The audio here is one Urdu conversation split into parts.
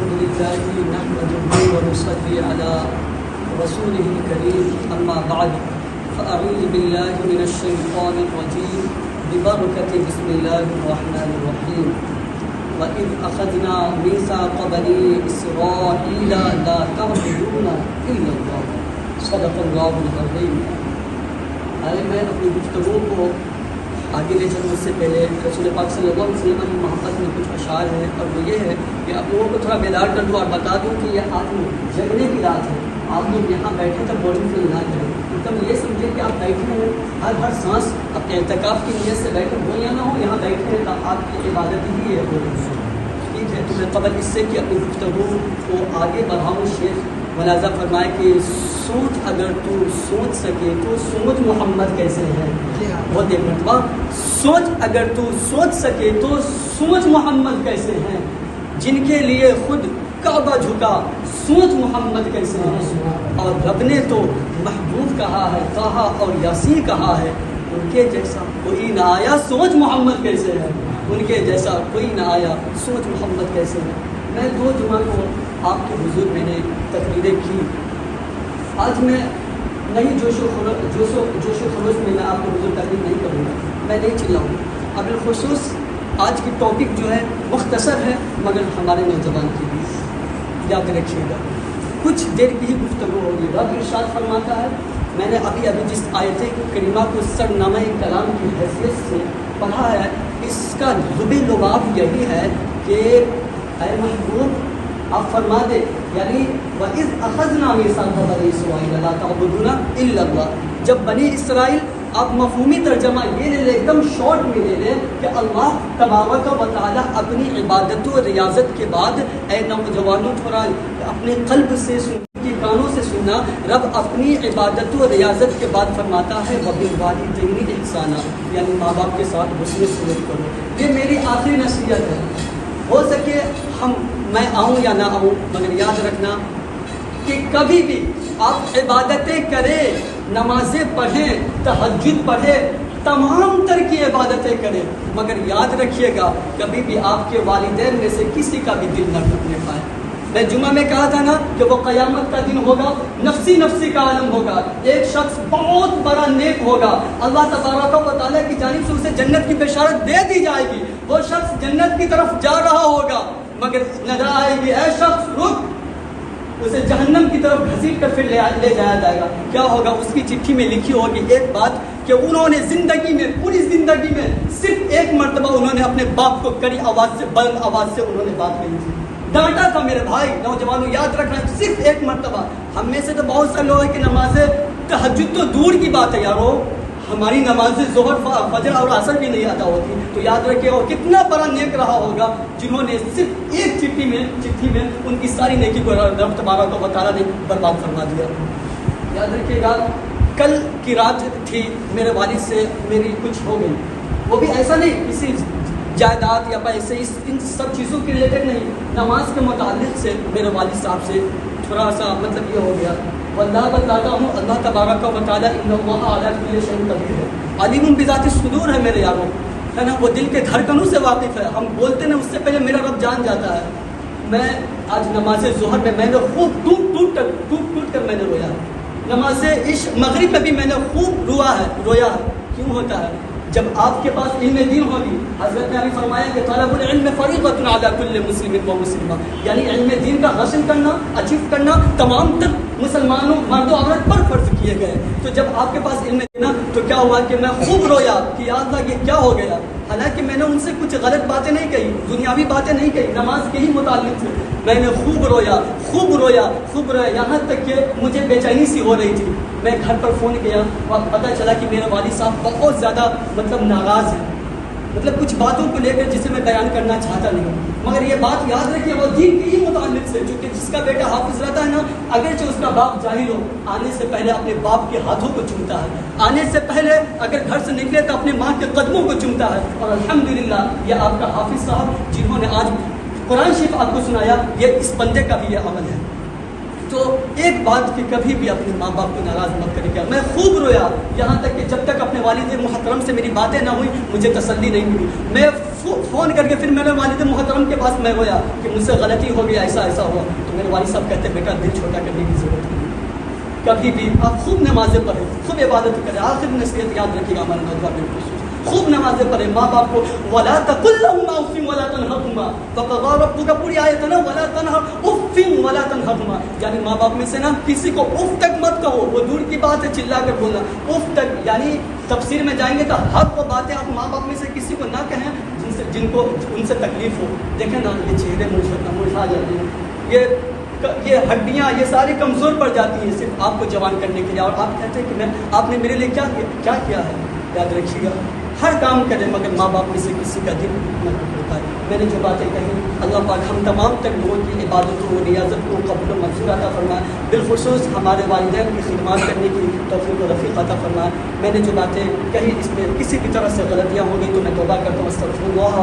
الحمد لله نحمده ونصلي على رسوله الكريم أما بعد فأعوذ بالله من الشيطان الرجيم ببركة بسم الله الرحمن الرحيم وإذ أخذنا ميثاق بني إسرائيل لا تعبدون إلا الله صدق الله العظيم. میں اپنی گفتگو کو آگے لے چلنے سے پہلے رسول پاک صلی اللہ علیہ وسلم کی محبت میں کچھ اشعار ہیں، اور وہ یہ ہے کہ آپ لوگوں کو تھوڑا بیدار کر دوں اور بتا دوں کہ یہ آج جگنے کی رات ہے. آپ لوگ یہاں بیٹھے تب بورنگ فیل نہ کریں، مطلب یہ سمجھے کہ آپ بیٹھے ہیں ہر سانس اپنے اعتکاف کی نیت سے بیٹھے گولیاں نہ ہوں، یہاں بیٹھے ہیں تو آپ کی عبادت ہی ہے. ٹھیک ہے، تو میں قبل اس سے کہ اپنی گفتگو کو آگے بڑھاؤں، شیخ ملاحظہ فرمائے کہ سوچ اگر تو سوچ سکے تو سوچ محمد کیسے ہے. بہت ایک مرتبہ سوچ اگر تو سوچ سکے تو سوچ محمد کیسے ہیں، جن کے لیے خود کعبہ جھکا سوچ محمد کیسے ہیں. اور رب نے تو محبوب کہا ہے، طٰہٰ اور یاسین کہا ہے، ان کے جیسا کوئی نہ آیا سوچ محمد کیسے ہے، ان کے جیسا کوئی نہ آیا سوچ محمد کیسے ہے. میں 2 جمعہ کو آپ کے حضور میں نے تقریریں کی. آج میں نئی جوش و خروش میں آپ کو حضور تقریر نہیں کروں گا، میں نہیں چلاؤں گا. اب بالخصوص آج کی ٹاپک جو ہے مختصر ہے مگر ہمارے نوجوان کے لیے یاد رکھیے گا، کچھ دیر کی ہی گفتگو ہوگی. رب ارشاد فرماتا ہے، میں نے ابھی جس آیت کریمہ کو سرنامہ کلام کی حیثیت سے پڑھا ہے، اس کا لب لباب یہی ہے کہ اے محبوب آپ فرما دے، یعنی وَإِذْ أَخَذْنَا مِيثَاقَ بَنِي إِسْرَائِيلَ لَا تَعْبُدُونَ إِلَّا اللَّهَ. جب بنی اسرائیل، آپ مفہومی ترجمہ یہ لے لیں، ایک دم شارٹ میں لے لیں کہ اللہ تبارک و تعالیٰ اپنی عبادت و ریاضت کے بعد، اے نوجوانوں تھوڑا اپنے قلب سے کی کانوں سے سننا، رب اپنی عبادت و ریاضت کے بعد فرماتا ہے وَبِالْوَالِدَيْنِ إِحْسَانًا، یعنی ماں باپ کے ساتھ حسن سلوک کرو. یہ میری آخری نصیحت ہے. ہو سکے میں آؤں یا نہ آؤں، مگر یاد رکھنا کہ کبھی بھی آپ عبادتیں کریں، نمازیں پڑھیں، تہجد پڑھیں، تمام تر کی عبادتیں کریں، مگر یاد رکھیے گا کبھی بھی آپ کے والدین میں سے کسی کا بھی دل نہ ٹوٹنے پائے. میں جمعہ میں کہا تھا نا کہ وہ قیامت کا دن ہوگا، نفسی نفسی کا عالم ہوگا. ایک شخص بہت بڑا نیک ہوگا، اللہ تبارک و تعالیٰ کی جانب سے اسے جنت کی بشارت دے دی جائے گی. وہ شخص جنت کی طرف جا رہا ہوگا مگر نظر آئے گی اے شخص رک، اسے جہنم کی طرف گھسیٹ کر پھر لے جایا جائے گا. کیا ہوگا؟ اس کی چٹھی میں لکھی ہوگی ایک بات کہ انہوں نے زندگی میں، پوری زندگی میں صرف ایک مرتبہ انہوں نے اپنے باپ کو کڑی آواز سے، بلند آواز سے انہوں نے بات کہی تھی، ڈانٹا تھا. میرے بھائی نوجوانوں یاد رکھنا، صرف ایک مرتبہ. ہم میں سے تو بہت سے لوگ ہیں کہ نمازیں تہجد تو دور کی بات ہے یارو، ہماری نمازیں ظہر فجر اور عصر بھی نہیں ادا ہوتی. تو یاد رکھیے وہ کتنا بڑا نیک رہا ہوگا جنہوں نے صرف ایک چٹھی میں ان کی ساری نیکی کو رب تبارک و تعالیٰ نے برباد فرما دیا. یاد رکھیے گا کل کی رات تھی، میرے والد سے میری کچھ ہو گئی، وہ بھی ایسا نہیں کسی جائیداد یا پیسے ان سب چیزوں کے ریلیٹڈ نہیں، نماز کے متعلق سے میرے والد صاحب سے تھوڑا سا مطلب یہ ہو گیا. واللہ بتاتا ہوں اللہ تبارک و تعالیٰ ان اللہ علی کل شیء قدیر ہے، علیم بذات الصدور ہے میرے یاروں، ہے نا. وہ دل کے دھڑکنوں سے واقف ہے. ہم بولتے ہیں اس سے پہلے میرا رب جان جاتا ہے. میں آج نماز ظہر میں نے خوب ٹوٹ کر میں نے رویا. نماز عشاء مغرب میں بھی میں نے خوب رویا ہے. کیوں ہوتا ہے؟ جب آپ کے پاس علم دین ہوگی، حضرت نے ابھی فرمایا کہ طلب العلم فریضۃ علی کل مسلم و مسلمہ، یعنی علم دین کا حاصل کرنا، اچیو کرنا تمام تر مسلمانوں مرد و عورت پر فرض کیے گئے. تو جب آپ کے پاس علم دینا تو کیا ہوا کہ میں خوب رویا کہ یا اللہ یہ کیا ہو گیا. حالانکہ میں نے ان سے کچھ غلط باتیں نہیں کہی، دنیاوی باتیں نہیں کہی، نماز کے ہی متعلق سے میں نے خوب رویا، یہاں تک کہ مجھے بے چینی سی ہو رہی تھی. میں گھر پر فون کیا اور پتہ چلا کہ میرے والد صاحب بہت زیادہ ناراض ہیں، مطلب کچھ باتوں کو لے کر جسے میں بیان کرنا چاہتا نہیں ہوں. مگر یہ بات یاد رکھیے وہ دین کے ہی متعلق سے، چونکہ جس کا بیٹا حافظ رہتا ہے نا، اگرچہ اس کا باپ جاہل ہو، آنے سے پہلے اپنے باپ کے ہاتھوں کو چومتا ہے، آنے سے پہلے اگر گھر سے نکلے تو اپنے ماں کے قدموں کو چومتا ہے. اور الحمدللہ یہ آپ کا حافظ صاحب جنہوں نے آج قرآن شریف آپ کو سنایا، یہ اس بندے کا بھی یہ عمل ہے. تو ایک بات کہ کبھی بھی اپنے ماں باپ کو ناراض مت کرے گا. میں خوب رویا، یہاں تک کہ جب تک اپنے والد محترم سے میری باتیں نہ ہوئی مجھے تسلی نہیں ملی. میں فون کر کے پھر میرے والد محترم کے پاس میں گیا کہ مجھ سے غلطی ہو گئی، ایسا ایسا ہوا. تو میرے والد صاحب کہتے بیٹا دل چھوٹا کرنے کی ضرورت نہیں، کبھی بھی آپ خوب نمازیں پڑھیں، خوب عبادت کریں. آخر نصیحت یاد رکھیے گا ہمارے نوجوان خصوص، خوب نمازیں پڑھیں. ماں باپ کو ولا تقل لهما اف ولا تنهرهما، وقضى ربك پوری آیت ہے نا ولا تنهر اف ولا تنهرهما، یعنی ماں باپ میں سے نا کسی کو اف تک مت کہو. وہ دور کی بات ہے چلا کر بولنا، اف تک یعنی تفسیر میں جائیں گے تو ہر وہ باتیں آپ ماں باپ میں سے کسی کو نہ کہیں جن کو ان سے تکلیف ہو. دیکھیں نا یہ چہرے مرجھا جاتے ہیں، یہ ہڈیاں یہ ساری کمزور پڑ جاتی ہیں صرف آپ کو جوان کرنے کے لیے. اور آپ کہتے ہیں کہ آپ نے میرے لیے کیا کیا ہے. یاد رکھیے گا ہر کام کریں مگر ماں باپ میں سے کسی کا دل نہ ہوتا ہے. میں نے جو باتیں کہیں اللہ پاک ہم تمام تک لوگوں کی عبادت کو ریاضت کو قبول و منظور عطا فرمائے، بالخصوص ہمارے والدین کی خدمات کرنے کی توفیق و رفیق عطا فرمائے. میں نے جو باتیں کہیں اس میں کسی بھی طرح سے غلطیاں ہو گئی تو میں توبہ کرتا ہوں. استغفر اللہ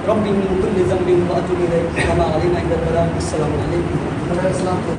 ربی من کل ذنب واتوب الیہ وما علینا الا البلاغ. السلام علیکم.